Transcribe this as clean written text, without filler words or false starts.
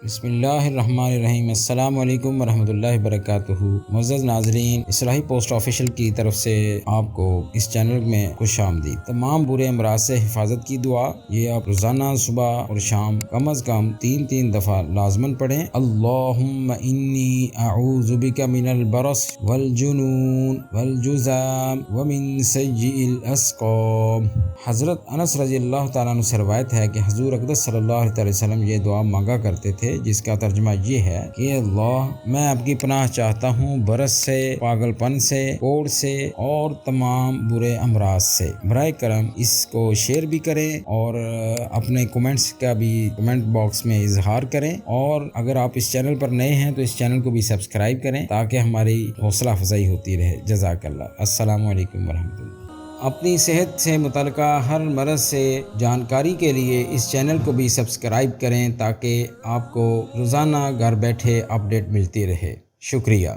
بسم اللہ الرحمن الرحیم۔ السلام علیکم ورحمۃ اللہ وبرکاتہ۔ معزز ناظرین، اصلاحی پوسٹ آفیشل کی طرف سے آپ کو اس چینل میں خوش آمدید۔ تمام برے امراض سے حفاظت کی دعا یہ آپ روزانہ صبح اور شام کم از کم 3 دفعہ لازماً پڑھیں۔ اللہم انی اعوذ بک من البرص والجنون والجذام ومن سیئ الاسقام۔ حضرت انس رضی اللہ تعالیٰ عنہ سے روایت ہے کہ حضور اقدس صلی اللہ علیہ وسلم یہ دعا مانگا کرتے تھے، جس کا ترجمہ یہ ہے کہ اللہ، میں آپ کی پناہ چاہتا ہوں برس سے، پاگل پن سے، کوڑ سے اور تمام برے امراض سے۔ برائے کرم اس کو شیئر بھی کریں اور اپنے کمنٹس کا بھی کمنٹ باکس میں اظہار کریں، اور اگر آپ اس چینل پر نئے ہیں تو اس چینل کو بھی سبسکرائب کریں تاکہ ہماری حوصلہ افزائی ہوتی رہے۔ جزاک اللہ۔ السلام علیکم ورحمۃ اللہ۔ اپنی صحت سے متعلقہ ہر مرض سے جانکاری کے لیے اس چینل کو بھی سبسکرائب کریں تاکہ آپ کو روزانہ گھر بیٹھے اپڈیٹ ملتی رہے۔ شکریہ۔